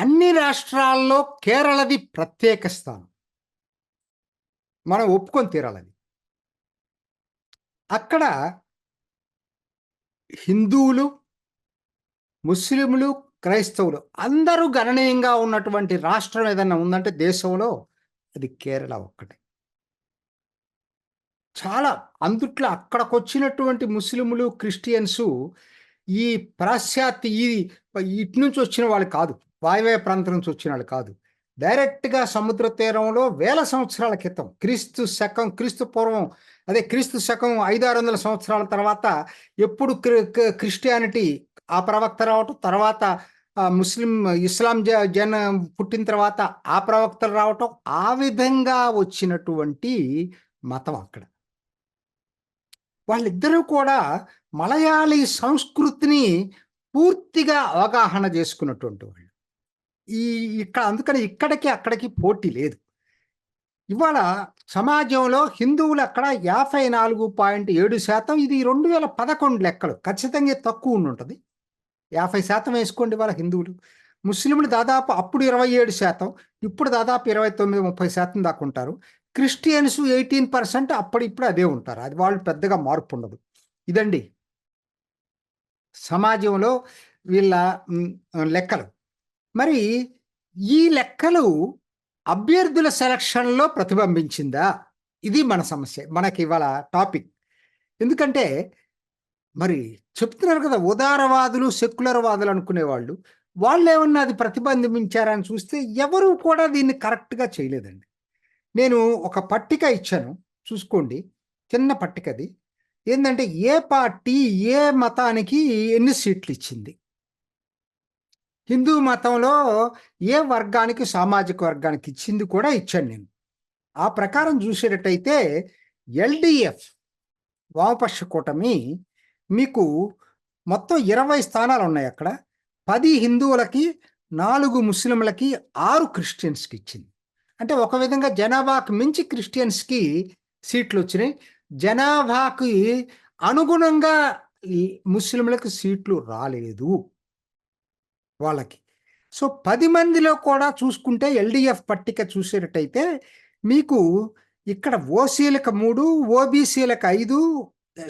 అన్ని రాష్ట్రాల్లో కేరళది ప్రత్యేక స్థానం. మనం ఒప్పుకొని తీరాలది. అక్కడ హిందువులు, ముస్లింలు, క్రైస్తవులు అందరూ గణనీయంగా ఉన్నటువంటి రాష్ట్రం ఏదన్నా ఉందంటే దేశంలో అది కేరళ ఒక్కటే. చాలా అందుట్లో అక్కడికొచ్చినటువంటి ముస్లింలు, క్రిస్టియన్సు ఈ పాశ్చాత్య ఇటు నుంచి వచ్చిన వాళ్ళు కాదు. వాయవ్య ప్రాంతం నుంచి వచ్చిన వాళ్ళు కాదు. డైరెక్ట్‌గా సముద్ర తీరంలో వేల సంవత్సరాల క్రితం క్రీస్తు పూర్వం క్రీస్తు శకం 500, 600 సంవత్సరాల తర్వాత ఎప్పుడు క్రిస్టియానిటీ ఆ ప్రవక్త రావటం, తర్వాత ఇస్లాం పుట్టిన తర్వాత ఆ ప్రవక్తలు రావటం, ఆ విధంగా వచ్చినటువంటి మతం అక్కడ. వాళ్ళిద్దరూ కూడా మలయాళీ సంస్కృతిని పూర్తిగా అవగాహన చేసుకున్నటువంటి వాళ్ళు. అందుకని ఇక్కడికి, అక్కడికి పోటీ లేదు. ఇవాళ సమాజంలో హిందువులు అక్కడ 54.7%. ఇది 2011 లెక్కలు. ఖచ్చితంగా తక్కువ ఉండుంటది. 50% వేసుకోండి ఇవాళ హిందువులు. ముస్లింలు దాదాపు అప్పుడు 27%, ఇప్పుడు దాదాపు 29, 30% దాకా ఉంటారు. క్రిస్టియన్స్ 18%, అప్పుడిప్పుడు అదే ఉంటారు. అది వాళ్ళు పెద్దగా మార్పు ఉండదు. ఇదండి సమాజంలో వీళ్ళ లెక్కలు. మరి ఈ లెక్కలు అభ్యర్థుల సెలక్షన్‌లో ప్రతిబింబించిందా? ఇది మన సమస్య. మనకి ఇవాళ టాపిక్. ఎందుకంటే మరి చెప్తున్నారు కదా! ఉదారవాదులు, సెక్యులర్‌వాదులు అనుకునేవాళ్ళు. వాళ్ళేమన్నా అది ప్రతిబింబించారా అని చూస్తే ఎవరు కూడా దీన్ని కరెక్ట్‌గా చేయలేదండి. నేను ఒక పట్టిక ఇచ్చాను చూసుకోండి. చిన్న పట్టికది. ఏందంటే ఏ పార్టీ ఏ మతానికి ఎన్ని సీట్లు ఇచ్చింది. హిందూ మతంలో ఏ వర్గానికి, సామాజిక వర్గానికి ఇచ్చింది కూడా ఇచ్చాను నేను. ఆ ప్రకారం చూసేటట్టయితే ఎల్‌డీఎఫ్ వామపక్ష కూటమి మీకు మొత్తం 20 స్థానాలు ఉన్నాయి అక్కడ. 10 హిందువులకి, 4 ముస్లింలకి, 6 క్రిస్టియన్స్‌కి ఇచ్చింది. అంటే ఒక విధంగా జనాభాకు మించి క్రిస్టియన్స్‌కి సీట్లు వచ్చినాయి. జనాభాకి అనుగుణంగా ఈ ముస్లింలకు సీట్లు రాలేదు వాళ్ళకి. సో 10 మందిలో కూడా చూసుకుంటే ఎల్‌డీఎఫ్ పట్టిక చూసేటట్టయితే మీకు ఇక్కడ ఓసీలకు 3, ఓబీసీలకు 5,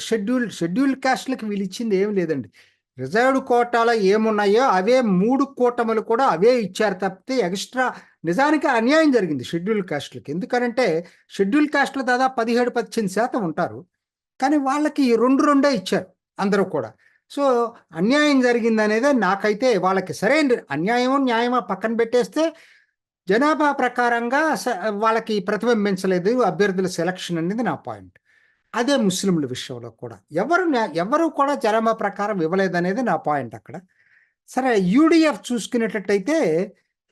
షెడ్యూల్డ్ కాస్ట్‌లకి వీళ్ళిచ్చింది ఏమి లేదండి. రిజర్వ్డ్ కోటాలో ఏమున్నాయో అవే 3 కూటములు కూడా అవే ఇచ్చారు తప్పితే ఎక్స్‌ట్రా నిజానికి అన్యాయం జరిగింది షెడ్యూల్డ్ కాస్ట్‌లకి. ఎందుకనంటే షెడ్యూల్డ్ కాస్ట్‌లో దాదాపు 17, 18% ఉంటారు. కానీ వాళ్ళకి 2, 2 ఇచ్చారు అందరూ కూడా. సో అన్యాయం జరిగిందనేదే నాకైతే వాళ్ళకి సరైన అన్యాయమో, న్యాయమో పక్కన పెట్టేస్తే జనాభా ప్రకారంగా వాళ్ళకి ప్రతిబింబించలేదు అభ్యర్థుల సెలక్షన్ అనేది నా పాయింట్. అదే ముస్లింల విషయంలో కూడా ఎవరు కూడా జనాభా ప్రకారం ఇవ్వలేదనేది నా పాయింట్ అక్కడ. సరే యూడీఎఫ్ చూసుకునేటట్టయితే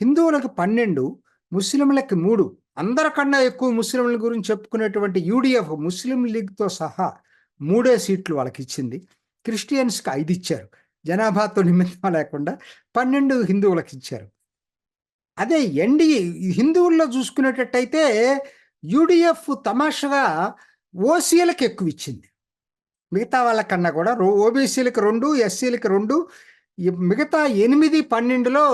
హిందువులకు 12, ముస్లింలకి 3. అందరికన్నా ఎక్కువ ముస్లింల గురించి చెప్పుకునేటువంటి యూడీఎఫ్ ముస్లిం లీగ్‌తో సహా 3 సీట్లు వాళ్ళకి ఇచ్చింది. క్రిస్టియన్స్‌కి 5 ఇచ్చారు. జనాభాతో నిమిత్తం లేకుండా 12 హిందువులకు ఇచ్చారు. అదే హిందువుల్లో చూసుకునేటట్టయితే యూడీఎఫ్ తమాషాగా ఓసీలకు ఎక్కువ ఇచ్చింది. మిగతా వాళ్ళకన్నా కూడా ఓబీసీలకు 2, ఎస్సీలకు 2, మిగతా 8, 12లో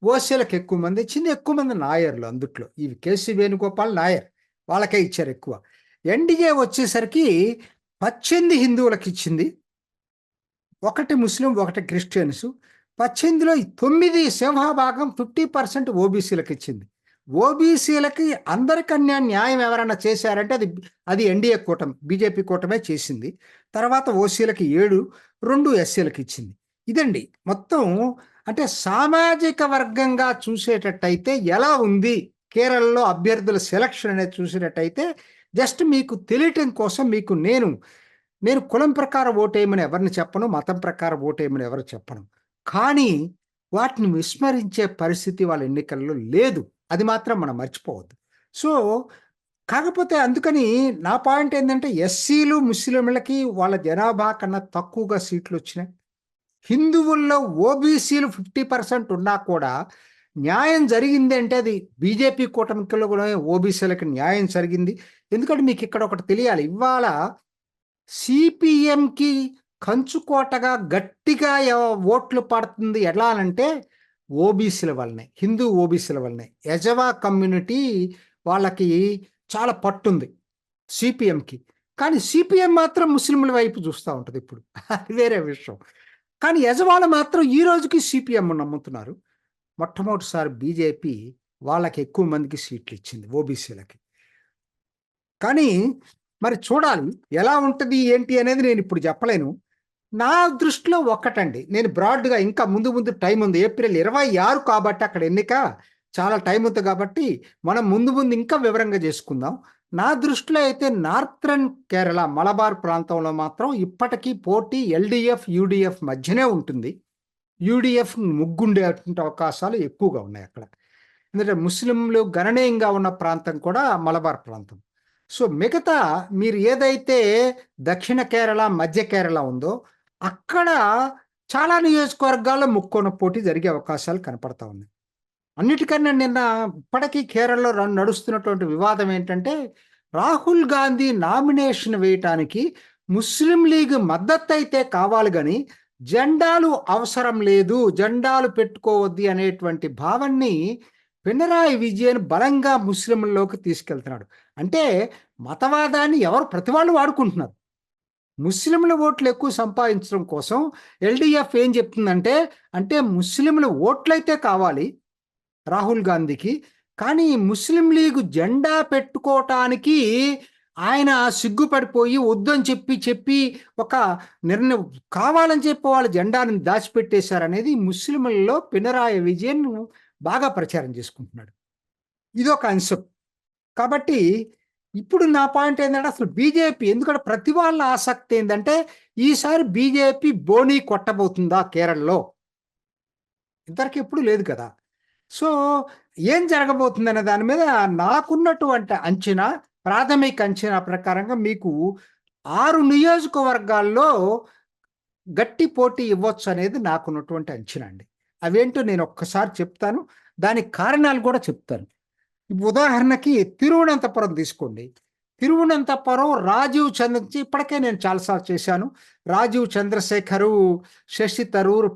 ఓసీలకు ఎక్కువ మంది ఇచ్చింది. ఎక్కువ మంది నాయర్లు అందుట్లో. ఇవి కేసీ వేణుగోపాల్ నాయర్. వాళ్ళకే ఇచ్చారు ఎక్కువ. ఎన్డీఏ వచ్చేసరికి 18 హిందువులకు ఇచ్చింది. 1 ముస్లిం, 1 క్రిస్టియన్స్. 18లో 9 సింహభాగం 50% ఓబీసీలకు ఇచ్చింది. ఓబీసీలకి అందరికన్నా న్యాయం ఎవరైనా చేశారంటే అది ఎన్డీఏ కూటమి, బీజేపీ కూటమే చేసింది. తర్వాత ఓసీలకి 7, 2 ఎస్సీలకు ఇచ్చింది. ఇదండి మొత్తం. అంటే సామాజిక వర్గంగా చూసేటట్టయితే ఎలా ఉంది కేరళలో అభ్యర్థుల సెలక్షన్ అనేది చూసేటట్టయితే జస్ట్ మీకు తెలియటం కోసం మీకు నేను కులం ప్రకారం ఓటేయమని ఎవరిని చెప్పను, మతం ప్రకారం ఓటేయమని ఎవరు చెప్పను. కానీ వాటిని విస్మరించే పరిస్థితి వాళ్ళ ఎన్నికల్లో లేదు. అది మాత్రం మనం మర్చిపోవద్దు. సో కాకపోతే అందుకని నా పాయింట్ ఏంటంటే ఎస్సీలు, ముస్లింలకి వాళ్ళ జనాభా కన్నా తక్కువగా సీట్లు వచ్చినాయి. హిందువుల్లో ఓబీసీలు 50% ఉన్నా కూడా న్యాయం జరిగింది అంటే అది బీజేపీ కూటమిలో కూడా ఓబీసీలకు న్యాయం జరిగింది. ఎందుకంటే మీకు ఇక్కడ ఒకటి తెలియాలి. ఇవాళ సిపిఎంకి కంచుకోటగా గట్టిగా ఓట్లు పడుతుంది ఎలా అంటే ఓబీసీల వల్లనే, హిందూ ఓబీసీల వల్లనే. యజవా కమ్యూనిటీ వాళ్ళకి చాలా పట్టుంది సిపిఎంకి. కానీ సిపిఎం మాత్రం ముస్లింల వైపు చూస్తూ ఉంటుంది ఇప్పుడు. అది వేరే విషయం. కానీ యజమానులు మాత్రం ఈ రోజుకి సిపిఎం నమ్ముతున్నారు. మొట్టమొదటిసారి బీజేపీ వాళ్ళకి ఎక్కువ మందికి సీట్లు ఇచ్చింది ఓబీసీలకి. కానీ మరి చూడాలి ఎలా ఉంటుంది ఏంటి అనేది నేను ఇప్పుడు చెప్పలేను. నా దృష్టిలో ఒక్కటండి, నేను బ్రాడ్గా ఇంకా ముందు ముందు టైం ఉంది. ఏప్రిల్ 26 కాబట్టి అక్కడ ఎన్నిక చాలా టైం ఉంది కాబట్టి మనం ముందు ముందు ఇంకా వివరంగా చేసుకుందాం. నా దృష్టిలో అయితే నార్థరన్ కేరళ మలబార్ ప్రాంతంలో మాత్రం ఇప్పటికీ పోటీ ఎల్డిఎఫ్ యూడిఎఫ్ మధ్యనే ఉంటుంది. యూడిఎఫ్ ముగ్గుండే అవకాశాలు ఎక్కువగా ఉన్నాయి అక్కడ. ఎందుకంటే ముస్లింలు గణనీయంగా ఉన్న ప్రాంతం కూడా మలబార్ ప్రాంతం. సో మిగతా మీరు ఏదైతే దక్షిణ కేరళ మధ్య కేరళ ఉందో అక్కడ చాలా నియోజకవర్గాల్లో ముక్కోన పోటీ జరిగే అవకాశాలు కనపడతా ఉన్నాయి. అన్నిటికన్నా నిన్న ఇప్పటికీ కేరళలో నడుస్తున్నటువంటి వివాదం ఏంటంటే రాహుల్ గాంధీ నామినేషన్ వేయటానికి ముస్లిం లీగ్ మద్దతు అయితే కావాలి కానీ జెండాలు అవసరం లేదు, జెండాలు పెట్టుకోవద్ది అనేటువంటి భావాన్ని పినరాయి విజయన్ బలంగా ముస్లింల్లోకి తీసుకెళ్తున్నాడు. అంటే మతవాదాన్ని ఎవరు ప్రతి వాళ్ళు వాడుకుంటున్నారు. ముస్లింల ఓట్లు ఎక్కువ సంపాదించడం కోసం ఎల్డిఎఫ్ ఏం చెప్తుందంటే, అంటే ముస్లింల ఓట్లయితే కావాలి రాహుల్ గాంధీకి, కానీ ముస్లిం లీగ్ జెండా పెట్టుకోవటానికి ఆయన సిగ్గుపడిపోయి వద్దని చెప్పి ఒక నిర్ణయం కావాలని చెప్పి వాళ్ళు జెండాని దాచిపెట్టేశారనేది ముస్లింలలో పినరాయి విజయన్ బాగా ప్రచారం చేసుకుంటున్నాడు. ఇదొక అంశం. కాబట్టి ఇప్పుడు నా పాయింట్ ఏంటంటే అసలు బీజేపీ, ఎందుకంటే ప్రతి వాళ్ళ ఆసక్తి ఏంటంటే ఈసారి బీజేపీ బోనీ కొట్టబోతుందా కేరళలో? ఇంతవరకు ఎప్పుడు లేదు కదా. సో ఏం జరగబోతుందనే దాని మీద నాకున్నటువంటి అంచనా, ప్రాథమిక అంచనా ప్రకారంగా మీకు 6 నియోజకవర్గాల్లో గట్టి పోటీ ఇవ్వచ్చు అనేది నాకున్నటువంటి అంచనా అండి. అవేంటో నేను ఒక్కసారి చెప్తాను, దానికి కారణాలు కూడా చెప్తాను. ఉదాహరణకి తిరువనంతపురం తీసుకోండి. తిరువనంతపురం రాజీవ్ చంద్ర, ఇప్పటికే నేను చాలాసార్లు చేశాను. రాజీవ్ చంద్రశేఖరు, శశి తరూర్,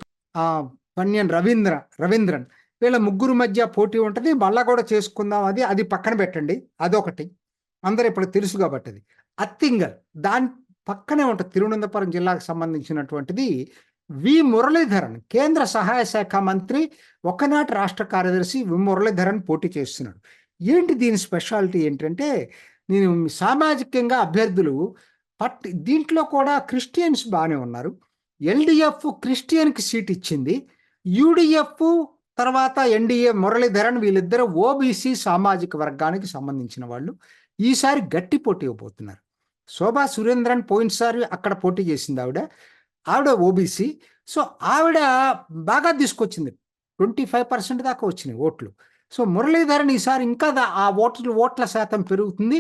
పన్యన్ రవీంద్రన్ వీళ్ళ ముగ్గురు మధ్య పోటీ ఉంటుంది. మళ్ళా కూడా చేసుకుందాం, అది పక్కన పెట్టండి, అదొకటి అందరూ ఇప్పుడు తెలుసు కాబట్టి. అది అత్తింగల్ దాని పక్కనే ఉంటుంది. తిరువనంతపురం జిల్లాకు సంబంధించినటువంటిది. వి మురళీధరన్ కేంద్ర సహాయ శాఖ మంత్రి, ఒకనాటి రాష్ట్ర కార్యదర్శి వి మురళీధరన్ పోటీ చేస్తున్నాడు. ఏంటి దీని స్పెషాలిటీ ఏంటంటే, నేను సామాజికంగా అభ్యర్థులు దీంట్లో కూడా క్రిస్టియన్స్ బాగానే ఉన్నారు. ఎల్డిఎఫ్ క్రిస్టియన్కి సీట్ ఇచ్చింది. యూడిఎఫ్ తర్వాత ఎన్డీఏ మురళీధరన్ వీళ్ళిద్దరూ ఓబీసీ సామాజిక వర్గానికి సంబంధించిన వాళ్ళు. ఈసారి గట్టి పోటీ ఇవ్వబోతున్నారు. శోభా సురేంద్రన్ పోయినసారి అక్కడ పోటీ చేసింది ఆవిడ ఓబీసీ. సో ఆవిడ బాగా తీసుకొచ్చింది, 25% దాకా వచ్చినాయి ఓట్లు. సో మురళీధరన్ ఈసారి ఇంకా ఆ ఓట్ల శాతం పెరుగుతుంది.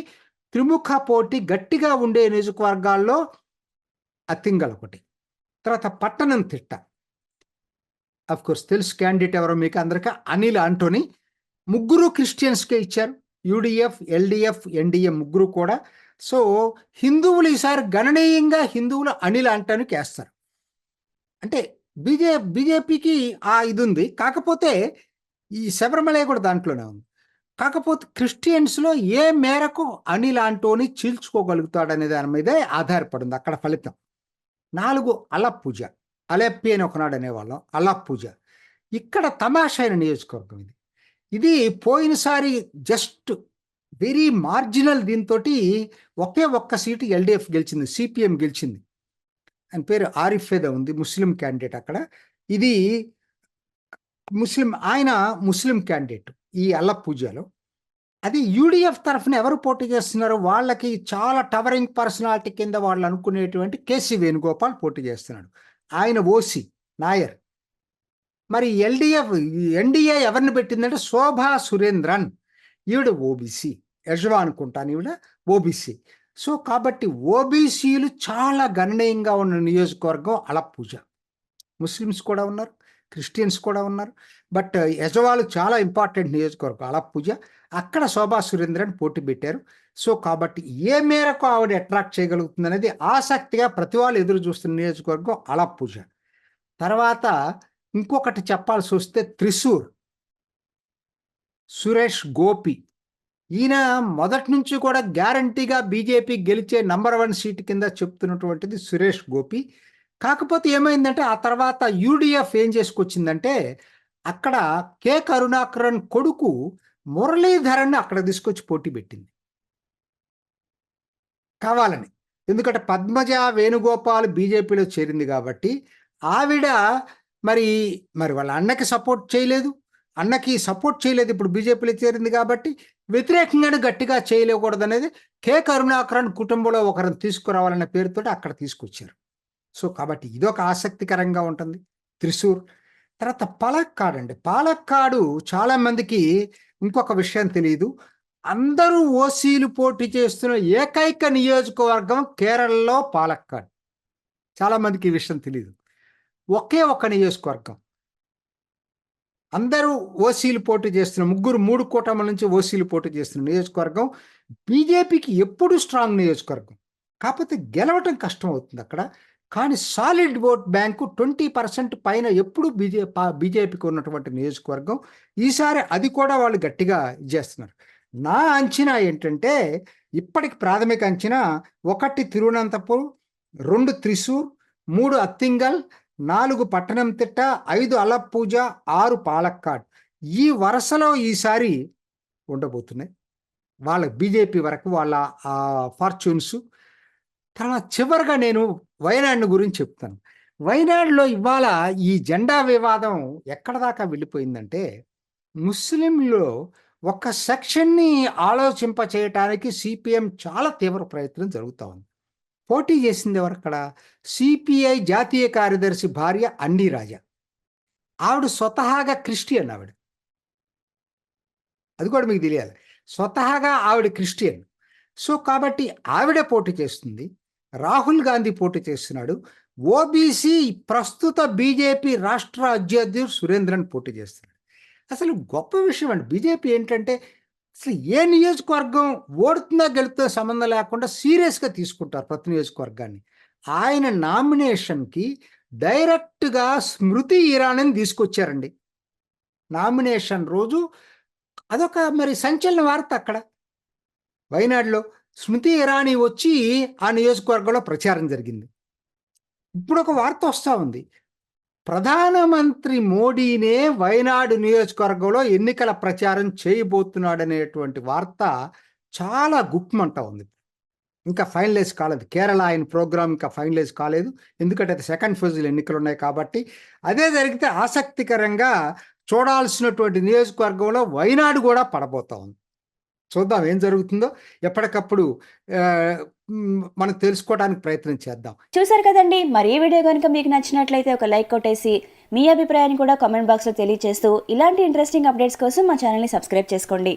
త్రిముఖ పోటీ గట్టిగా ఉండే నియోజకవర్గాల్లో అత్తింగల్ ఒకటి, తర్వాత పట్టణం తిట్ట, అఫ్ కోర్స్ తెలుసు క్యాండిడేట్ ఎవరో మీకు అందరికీ, అనిల్ ఆంటోనీ. ముగ్గురు క్రిస్టియన్స్కే ఇచ్చారు, యూడిఎఫ్ ఎల్డిఎఫ్ ఎన్డీఏ ముగ్గురు కూడా. సో హిందువులు ఈసారి గణనీయంగా హిందువులు అనిల్ ఆంటోనీకి వేస్తారు. అంటే బీజేపీకి ఇది ఉంది. కాకపోతే ఈ శబరిమల కూడా దాంట్లోనే ఉంది. కాకపోతే క్రిస్టియన్స్లో ఏ మేరకు అనిల్ ఆంటోనీ చీల్చుకోగలుగుతాడనే దాని మీదే ఆధారపడింది అక్కడ ఫలితం. 4 అలప్పూజ, అలెప్పి అని ఒకనాడు అనేవాళ్ళం, అలప్పూజ. ఇక్కడ తమాషైన నియోజకవర్గం ఇది పోయినసారి జస్ట్ వెరీ మార్జినల్ దీంతో ఒక్క సీటు ఎల్డిఎఫ్ గెలిచింది, సిపిఎం గెలిచింది. ఆయన పేరు ఆరిఫేదా ఉంది, ముస్లిం క్యాండిడేట్ అక్కడ. ఇది ఆయన ముస్లిం క్యాండిడేట్ ఈ అల్లపూజలో. అది యూడిఎఫ్ తరఫున ఎవరు పోటీ చేస్తున్నారో వాళ్ళకి చాలా టవరింగ్ పర్సనాలిటీ కింద వాళ్ళు అనుకునేటువంటి కేసీ వేణుగోపాల్ పోటీ చేస్తున్నాడు. ఆయన ఓసీ నాయర్. మరి ఎన్డీఏ ఎవరిని పెట్టిందంటే శోభా సురేంద్రన్, ఈవిడ ఓబీసీ, యజ్వా అనుకుంటాను, ఈవిడ ఓబీసీ. సో కాబట్టి ఓబీసీలు చాలా గణనీయంగా ఉన్న నియోజకవర్గం అలప్పూజ. ముస్లిమ్స్ కూడా ఉన్నారు, క్రిస్టియన్స్ కూడా ఉన్నారు, బట్ యజవాళ్ళు చాలా ఇంపార్టెంట్ నియోజకవర్గం అలప్పూజ. అక్కడ శోభా సురేంద్రన్ పోటీ పెట్టారు. సో కాబట్టి ఏ మేరకు ఆవిడ అట్రాక్ట్ చేయగలుగుతుంది అనేది ఆసక్తిగా ప్రతి వాళ్ళు ఎదురు చూస్తున్న నియోజకవర్గం అలప్పూజ. తర్వాత ఇంకొకటి చెప్పాల్సి వస్తే త్రిశూర్, సురేష్ గోపి. ఈయన మొదటి నుంచి కూడా గ్యారంటీగా బీజేపీ గెలిచే నంబర్ 1 సీట్ కింద చెప్తున్నటువంటిది సురేష్ గోపి. కాకపోతే ఏమైందంటే ఆ తర్వాత యూడిఎఫ్ ఏం చేసుకొచ్చిందంటే అక్కడ కె కరుణాకరన్ కొడుకు మురళీధరన్ అక్కడ తీసుకొచ్చి పోటీ పెట్టింది కావాలని. ఎందుకంటే పద్మజ వేణుగోపాల్ బీజేపీలో చేరింది కాబట్టి ఆవిడ మరి మరి వాళ్ళ అన్నకి సపోర్ట్ చేయలేదు, అన్నకి సపోర్ట్ చేయలేదు, ఇప్పుడు బీజేపీలో చేరింది కాబట్టి వ్యతిరేకంగానే గట్టిగా చేయలేకూడదు అనేది కె కరుణాకరన్ కుటుంబంలో ఒకరిని తీసుకురావాలనే పేరుతో అక్కడ తీసుకొచ్చారు. సో కాబట్టి ఇదొక ఆసక్తికరంగా ఉంటుంది త్రిశూర్. తర్వాత పాలక్కాడ్ అండి. పాలక్కాడు చాలా మందికి ఇంకొక విషయం తెలియదు. అందరూ ఓసీలు పోటీ చేస్తున్న ఏకైక నియోజకవర్గం కేరళలో పాలక్కాడ్. చాలా మందికి ఈ విషయం తెలియదు. ఒకే ఒక నియోజకవర్గం, అందరూ ఓసీలు పోటీ చేస్తున్న మూడు కూటముల నుంచి ఓసీలు పోటీ చేస్తున్న నియోజకవర్గం. బీజేపీకి ఎప్పుడు స్ట్రాంగ్ నియోజకవర్గం, కాకపోతే గెలవటం కష్టం అవుతుంది అక్కడ. కానీ సాలిడ్ ఓట్ బ్యాంకు 20% పైన ఎప్పుడు బీజేపీకి ఉన్నటువంటి నియోజకవర్గం. ఈసారి అది కూడా వాళ్ళు గట్టిగా చేస్తున్నారు. నా అంచనా ఏంటంటే ఇప్పటికి ప్రాథమిక అంచనా 1 తిరువనంతపురం, 2 త్రిశూర్, 3 అత్తింగల్, 4 పట్టణంతిట్ట, 5 అలప్పూజ, 6 పాలక్కాడ్. ఈ వరుసలో ఈసారి ఉండబోతున్నాయి వాళ్ళ బీజేపీ వరకు వాళ్ళ ఫార్చ్యూన్స్. తర్వాత చివరిగా నేను వైనాడ్ గురించి చెప్తాను. వైనాడ్లో ఇవాళ ఈ జెండా వివాదం ఎక్కడ దాకా వెళ్ళిపోయిందంటే ముస్లింలో ఒక సెక్షన్ని ఆలోచింప చేయటానికి సిపిఎం చాలా తీవ్ర ప్రయత్నం జరుగుతూ ఉంది. పోటీ చేసింది ఎవరు అక్కడ? సిపిఐ జాతీయ కార్యదర్శి భార్య అండీ రాజా. ఆవిడ స్వతహాగా క్రిస్టియన్. ఆవిడ, అది కూడా మీకు తెలియాలి, స్వతహాగా ఆవిడ క్రిస్టియన్. సో కాబట్టి ఆవిడ పోటీ చేస్తుంది. రాహుల్ గాంధీ పోటీ చేస్తున్నాడు. ఓబీసీ ప్రస్తుత బీజేపీ రాష్ట్ర అధ్యక్షుడు సురేంద్రన్ పోటీ చేస్తున్నాడు. అసలు గొప్ప విషయం అండి. బీజేపీ ఏంటంటే అసలు ఏ నియోజకవర్గం ఓడుతుందా గెలుతుందో సంబంధం లేకుండా సీరియస్గా తీసుకుంటారు ప్రతి నియోజకవర్గాన్ని. ఆయన నామినేషన్కి డైరెక్ట్గా స్మృతి ఇరానీని తీసుకొచ్చారండి నామినేషన్ రోజు. అదొక మరి సంచలన వార్త. అక్కడ వైనాడులో స్మృతి ఇరానీ వచ్చి ఆ నియోజకవర్గంలో ప్రచారం జరిగింది. ఇప్పుడు ఒక వార్త వస్తూ ఉంది, ప్రధానమంత్రి మోడీనే వైనాడు నియోజకవర్గంలో ఎన్నికల ప్రచారం చేయబోతున్నాడనేటువంటి వార్త చాలా గుప్మంటా ఉంది. ఇంకా ఫైనలైజ్ కాలేదు. కేరళ ఆయన ప్రోగ్రామ్ ఇంకా ఫైనలైజ్ కాలేదు, ఎందుకంటే అది సెకండ్ ఫేజ్లో ఎన్నికలు ఉన్నాయి కాబట్టి. అదే జరిగితే ఆసక్తికరంగా చూడాల్సినటువంటి నియోజకవర్గంలో వైనాడు కూడా పడబోతా ఉంది. చూద్దాం ఏం జరుగుతుందో. ఎప్పటికప్పుడు మనం తెలుసుకోవడానికి ప్రయత్నం చేద్దాం. చూసారు కదండి, మరి ఈ వీడియో కనుక మీకు నచ్చినట్లయితే ఒక లైక్ కొట్టేసి మీ అభిప్రాయాన్ని కూడా కామెంట్ బాక్స్లో తెలియజేస్తూ ఇలాంటి ఇంట్రెస్టింగ్ అప్డేట్స్ కోసం మా ఛానల్ని సబ్స్క్రైబ్ చేసుకోండి.